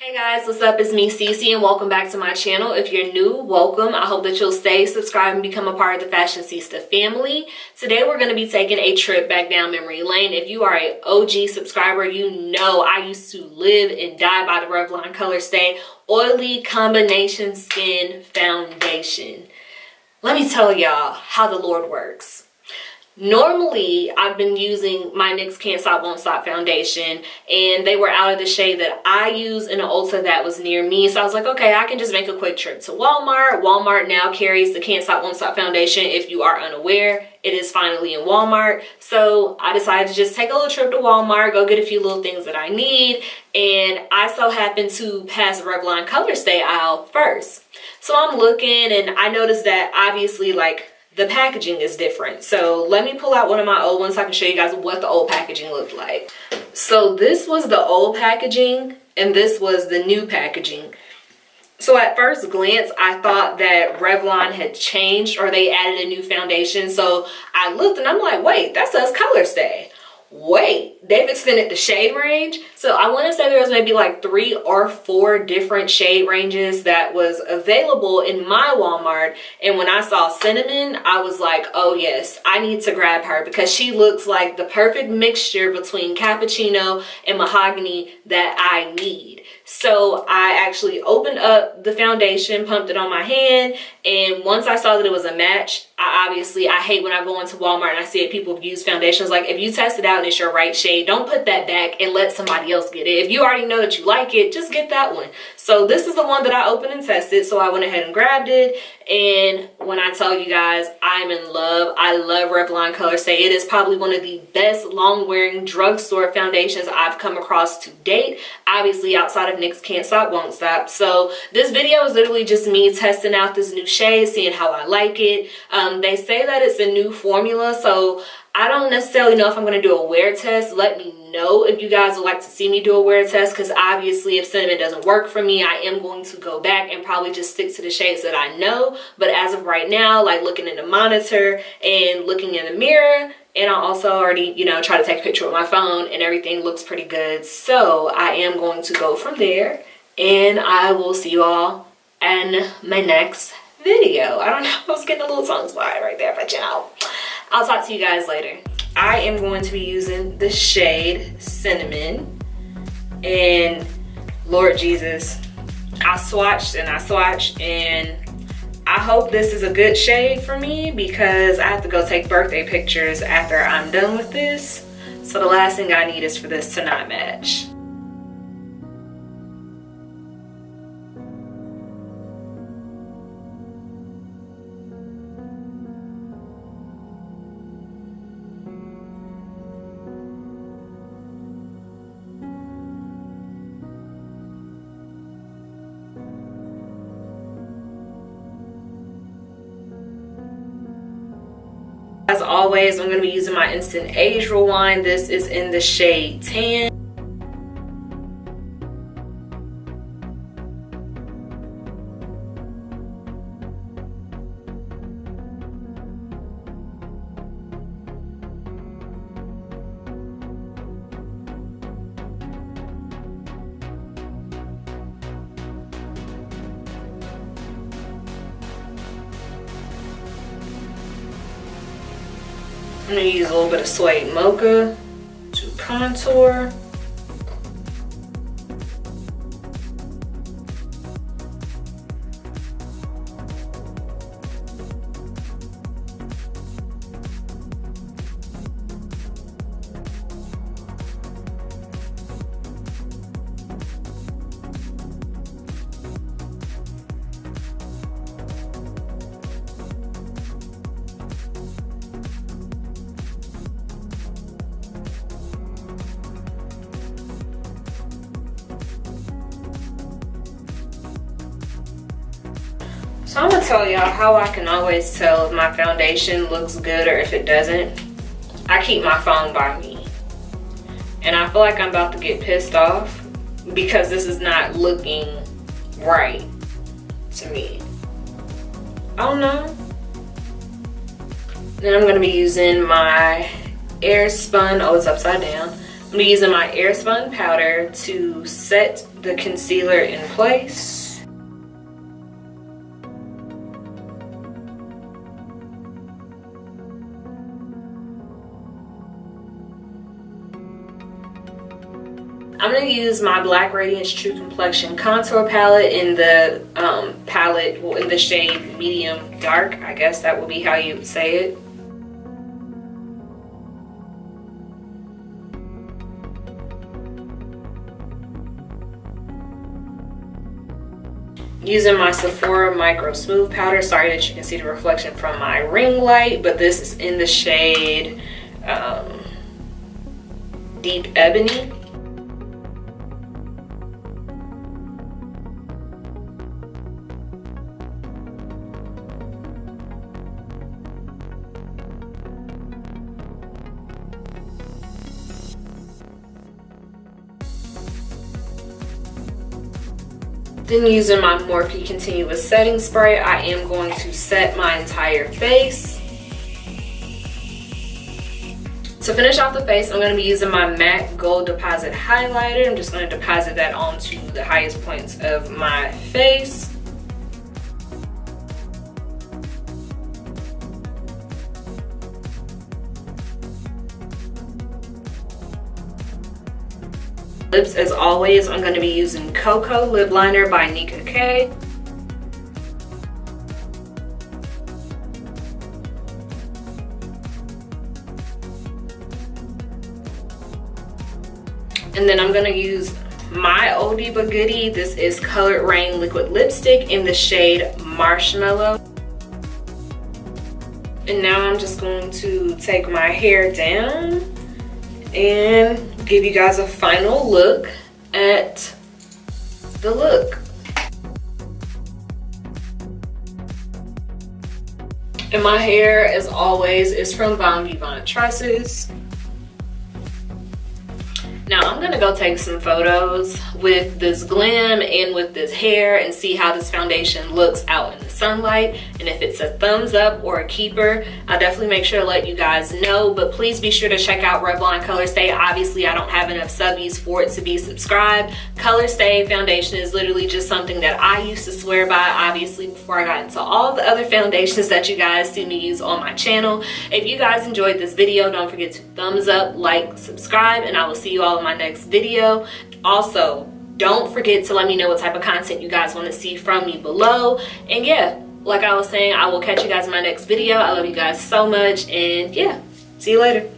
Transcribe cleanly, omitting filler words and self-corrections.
Hey guys, what's up? It's me, Cece, and welcome back to my channel. If you're new, welcome. I hope that you'll stay, subscribe, and become a part of the Fashionceesta family. Today we're going to be taking a trip back down memory lane. If you are an OG subscriber, you know I used to live and die by the Revlon Colorstay Oily Combination Skin Foundation. Let me tell y'all how the Lord works. Normally, I've been using my NYX Can't Stop Won't Stop foundation, and they were out of the shade that I use in an Ulta that was near me. So I was like, okay, I can just make a quick trip to Walmart. Walmart now carries the Can't Stop Won't Stop foundation. If you are unaware, it is finally in Walmart. So I decided to just take a little trip to Walmart, go get a few little things that I need. And I so happened to pass the Revlon Colorstay aisle first. So I'm looking, and I noticed that obviously, like, the packaging is different. So let me pull out one of my old ones so I can show you guys what the old packaging looked like. So this was the old packaging and this was the new packaging. So at first glance, I thought that Revlon had changed or they added a new foundation. So I looked and I'm like, wait, that says Colorstay. Wait, they've extended the shade range. So I want to say there was maybe like 3 or 4 different shade ranges that was available in my Walmart. And when I saw Cinnamon, I was like, oh yes, I need to grab her because she looks like the perfect mixture between cappuccino and mahogany that I need. So I actually opened up the foundation, pumped it on my hand, and once I saw that it was a match, I hate when I go into Walmart and I see people use foundations. Like, if you test it out and it's your right shade, don't put that back and let somebody else get it. If you already know that you like it, just get that one. So this is the one that I opened and tested, so I went ahead and grabbed it. And when I tell you guys, I'm in love. I love Revlon Colorstay. It is probably one of the best long-wearing drugstore foundations I've come across to date. Obviously, outside of NYX Can't Stop Won't Stop. So this video is literally just me testing out this new shade, seeing how I like it. They say that it's a new formula, so I don't necessarily know if I'm going to do a wear test. Let me know if you guys would like to see me do a wear test, because obviously if Cinnamon doesn't work for me, I am going to go back and probably just stick to the shades that I know. But as of right now, like looking in the monitor and looking in the mirror, and I also already, you know, try to take a picture with my phone and everything looks pretty good. So I am going to go from there, and I will see you all in my next video. I don't know, I was getting a little tongue tied right there, but you know, I'll talk to you guys later. I am going to be using the shade Cinnamon, and Lord Jesus, I swatched and I swatched, and I hope this is a good shade for me because I have to go take birthday pictures after I'm done with this. So the last thing I need is for this to not match. As always, I'm going to be using my Instant Age Rewind. This is in the shade Tan. I'm going to use a little bit of Suede Mocha to contour. So I'm gonna tell y'all how I can always tell if my foundation looks good or if it doesn't. I keep my phone by me. And I feel like I'm about to get pissed off because this is not looking right to me. I don't know. Then I'm gonna be using my Airspun, oh it's upside down. I'm gonna be using my Airspun powder to set the concealer in place. I'm going to use my Black Radiance True Complexion Contour Palette in the in the shade Medium Dark. I guess that will be how you would say it. Using my Sephora Micro Smooth Powder. Sorry that you can see the reflection from my ring light, but this is in the shade Deep Ebony. Then using my Morphe Continuous Setting Spray, I am going to set my entire face. To finish off the face, I'm going to be using my MAC Gold Deposit Highlighter. I'm just going to deposit that onto the highest points of my face. Lips, as always, I'm going to be using Cocoa Lip Liner by NickaK. And then I'm going to use my oldie but goodie. This is Colored Raine Liquid Lipstick in the shade Marshmallow. And now I'm just going to take my hair down and give you guys a final look at the look. And my hair, as always, is from Bon Vivant Tresses. Now I'm gonna go take some photos with this glam and with this hair and see how this foundation looks out in the sunlight, and if it's a thumbs up or a keeper. I'll definitely make sure to let you guys know, but please be sure to check out Revlon Colorstay. Obviously I don't have enough subbies for it to be subscribed. Colorstay foundation is literally just something that I used to swear by, obviously, before I got into all the other foundations that you guys see me use on my channel. If you guys enjoyed this video, don't forget to thumbs up, like, subscribe, and I will see you all in my next video. Also, don't forget to let me know what type of content you guys want to see from me below. And yeah, like I was saying, I will catch you guys in my next video. I love you guys so much, and yeah, see you later.